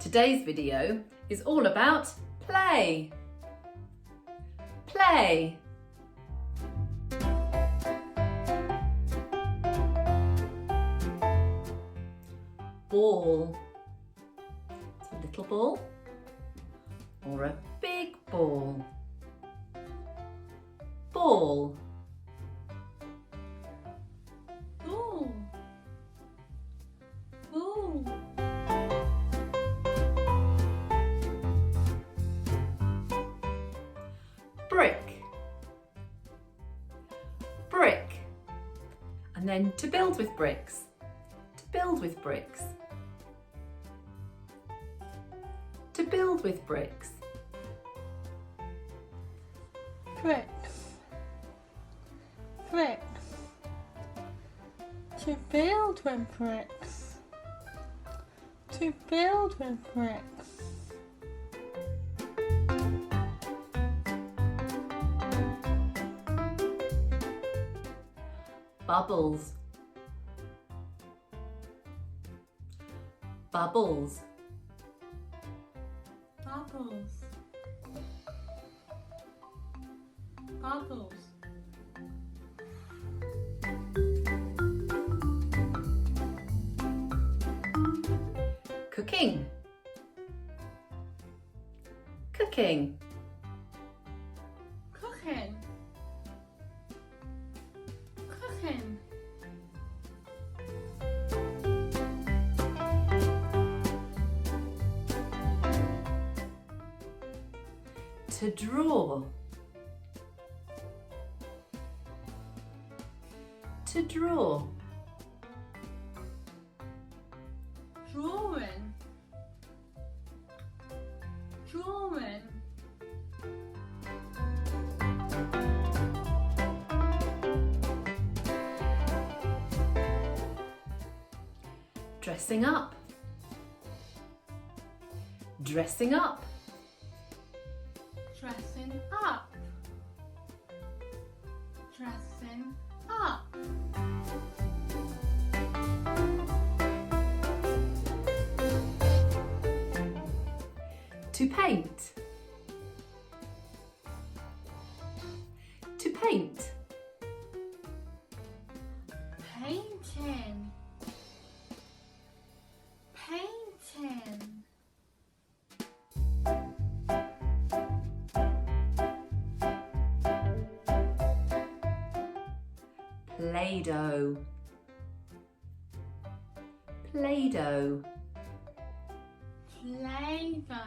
Today's video is all about play. Play. Ball. It's a little ball or a big ball. Ball. Ball. Ball. Brick. Brick. And then to build with bricks. To build with bricks. To build with bricks. Bricks. Bricks. To build with bricks. To build with bricks. Bubbles. Bubbles. Bubbles. Bubbles. Cooking. Cooking. Cooking. Cooking. To draw. To draw. Drawing. Drawing. Dressing up. Dressing up. Dressing up. Dressing up. To paint. To paint. Painting. Painting. Play-Doh. Play-Doh. Play-Doh.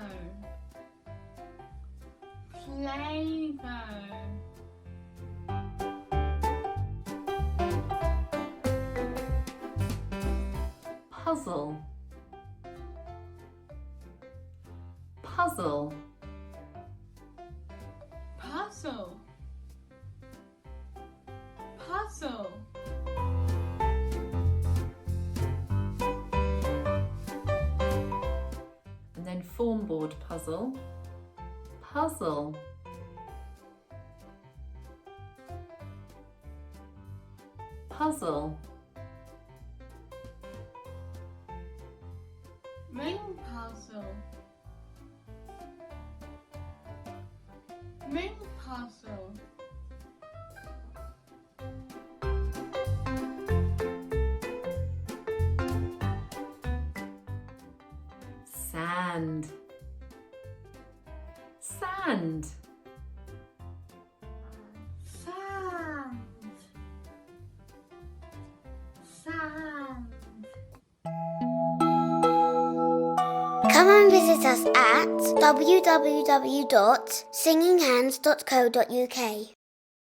Play-Doh. Puzzle. Puzzle. Puzzle. Puzzle. And then form board puzzle. Puzzle. Puzzle. Ring puzzle. Ring puzzle. Sand. Sand. Sand. Sand. Come and visit us at www.singinghands.co.uk.